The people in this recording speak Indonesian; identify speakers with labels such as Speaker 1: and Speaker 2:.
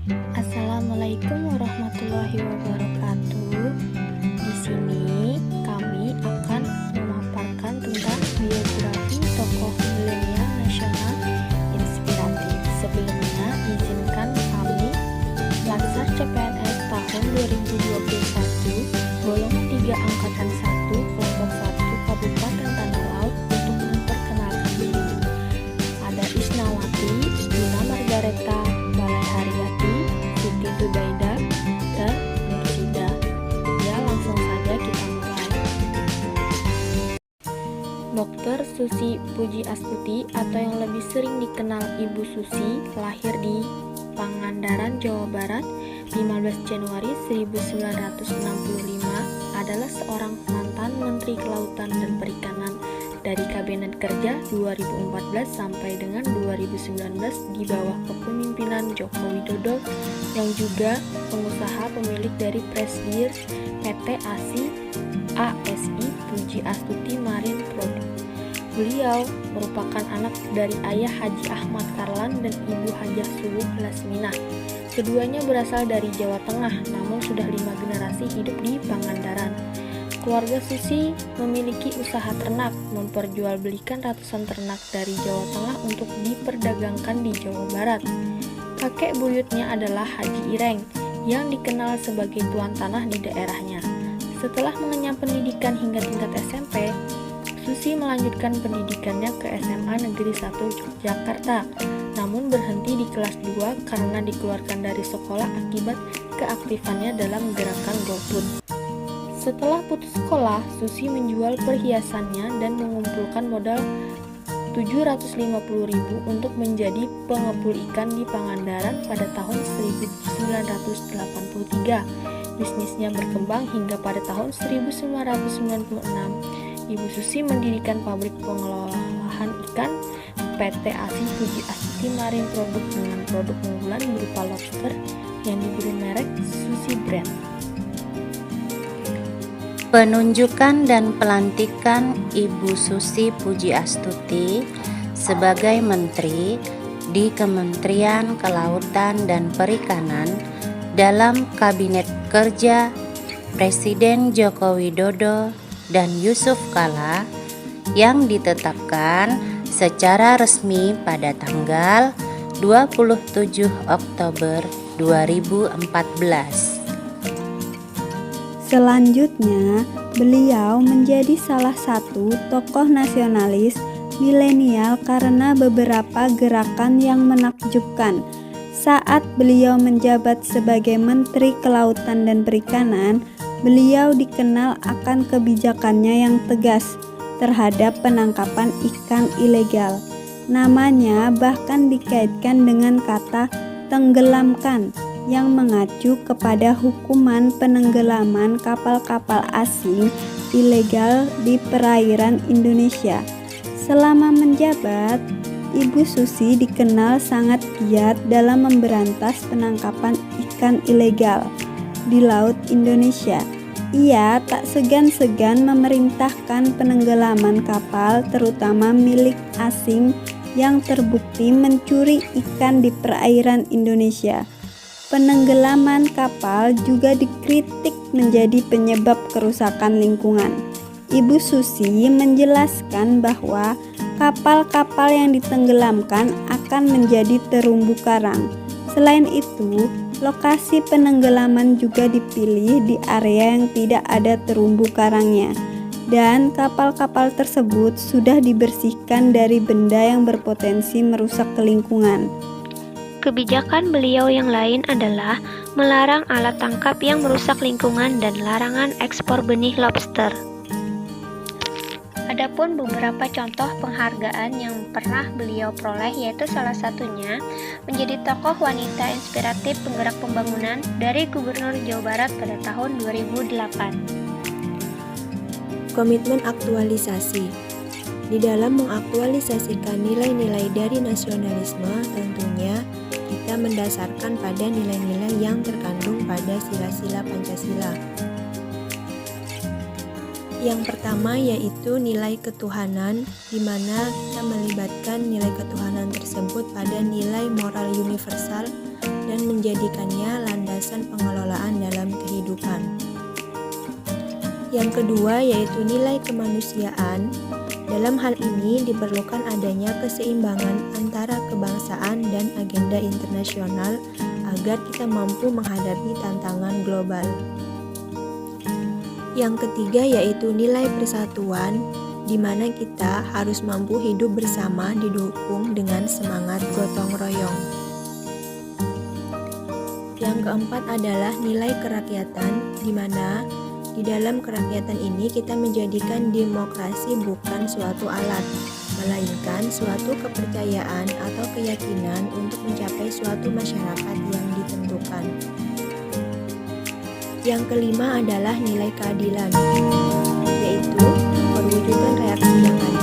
Speaker 1: Assalamualaikum warahmatullahi wabarakatuh. Di sini kami akan memaparkan tentang biografi tokoh milenial nasional inspiratif. Sebelumnya, izinkan kami, Lansar CPNS tahun 2021, golongan 3 angkatan 1, kelompok 1, Kabupaten Tanah Laut, untuk memperkenalkan diri. Ada Isnawati, Dina Margareta, Balai Haryati, Siti Zubaida, dan Nursida. Ya, langsung saja kita mulai. Dr. Susi Pujiastuti atau yang lebih sering dikenal Ibu Susi lahir di Pangandaran, Jawa Barat, 15 Januari 1965, adalah seorang mantan Menteri Kelautan dan Perikanan dari Kabinet Kerja 2014 sampai dengan 2019 di bawah kepemimpinan Joko Widodo, yang juga pengusaha pemilik dari Presidir PT ASI Pujiastuti Marine Product. Beliau merupakan anak dari ayah Haji Ahmad Karlan dan ibu Hajah Subuh Lasminah. Keduanya berasal dari Jawa Tengah, namun sudah 5 generasi hidup di Pangandaran. Keluarga Susi memiliki usaha ternak, memperjualbelikan ratusan ternak dari Jawa Tengah untuk diperdagangkan di Jawa Barat. Kakek buyutnya adalah Haji Ireng, yang dikenal sebagai tuan tanah di daerahnya. Setelah mengenyam pendidikan hingga tingkat SMP, Susi melanjutkan pendidikannya ke SMA Negeri 1 Yogyakarta, namun berhenti di kelas 2 karena dikeluarkan dari sekolah akibat keaktifannya dalam gerakan GoFood. Setelah putus sekolah, Susi menjual perhiasannya dan mengumpulkan modal 750.000 untuk menjadi pengepul ikan di Pangandaran pada tahun 1983. Bisnisnya berkembang hingga pada tahun 1996, Ibu Susi mendirikan pabrik pengolahan ikan PT ASI Pujiastuti Marine Product dengan produk unggulan berupa lobster yang diberi merek Susi Brand.
Speaker 2: Penunjukan dan pelantikan Ibu Susi Pujiastuti sebagai Menteri di Kementerian Kelautan dan Perikanan dalam Kabinet Kerja Presiden Joko Widodo dan Yusuf Kala yang ditetapkan secara resmi pada tanggal 27 Oktober 2014.
Speaker 3: Selanjutnya, beliau menjadi salah satu tokoh nasionalis milenial karena beberapa gerakan yang menakjubkan. Saat beliau menjabat sebagai Menteri Kelautan dan Perikanan, beliau dikenal akan kebijakannya yang tegas terhadap penangkapan ikan ilegal. Namanya bahkan dikaitkan dengan kata tenggelamkan, yang mengacu kepada hukuman penenggelaman kapal-kapal asing ilegal di perairan Indonesia. Selama menjabat, Ibu Susi dikenal sangat giat dalam memberantas penangkapan ikan ilegal di Laut Indonesia. Ia tak segan-segan memerintahkan penenggelaman kapal, terutama milik asing yang terbukti mencuri ikan di perairan Indonesia. Penenggelaman kapal juga dikritik menjadi penyebab kerusakan lingkungan. Ibu Susi menjelaskan bahwa kapal-kapal yang ditenggelamkan akan menjadi terumbu karang. Selain itu, lokasi penenggelaman juga dipilih di area yang tidak ada terumbu karangnya, dan kapal-kapal tersebut sudah dibersihkan dari benda yang berpotensi merusak lingkungan.
Speaker 4: Kebijakan beliau yang lain adalah melarang alat tangkap yang merusak lingkungan dan larangan ekspor benih lobster. Adapun beberapa contoh penghargaan yang pernah beliau peroleh, yaitu salah satunya menjadi tokoh wanita inspiratif penggerak pembangunan dari Gubernur Jawa Barat pada tahun 2008.
Speaker 5: Komitmen aktualisasi. Di dalam mengaktualisasikan nilai-nilai dari nasionalisme, tentunya kita mendasarkan pada nilai-nilai yang terkandung pada sila-sila Pancasila. Yang pertama yaitu nilai ketuhanan, di mana kita melibatkan nilai ketuhanan tersebut pada nilai moral universal dan menjadikannya landasan pengelolaan dalam kehidupan. Yang kedua yaitu nilai kemanusiaan. Dalam hal ini diperlukan adanya keseimbangan antara kebangsaan dan agenda internasional agar kita mampu menghadapi tantangan global. Yang ketiga yaitu nilai persatuan, di mana kita harus mampu hidup bersama didukung dengan semangat gotong royong. Yang keempat adalah nilai kerakyatan, di mana di dalam kerakyatan ini kita menjadikan demokrasi bukan suatu alat, melainkan suatu kepercayaan atau keyakinan untuk mencapai suatu masyarakat yang ditentukan. Yang kelima adalah nilai keadilan, yaitu perwujudan reaksi yang adil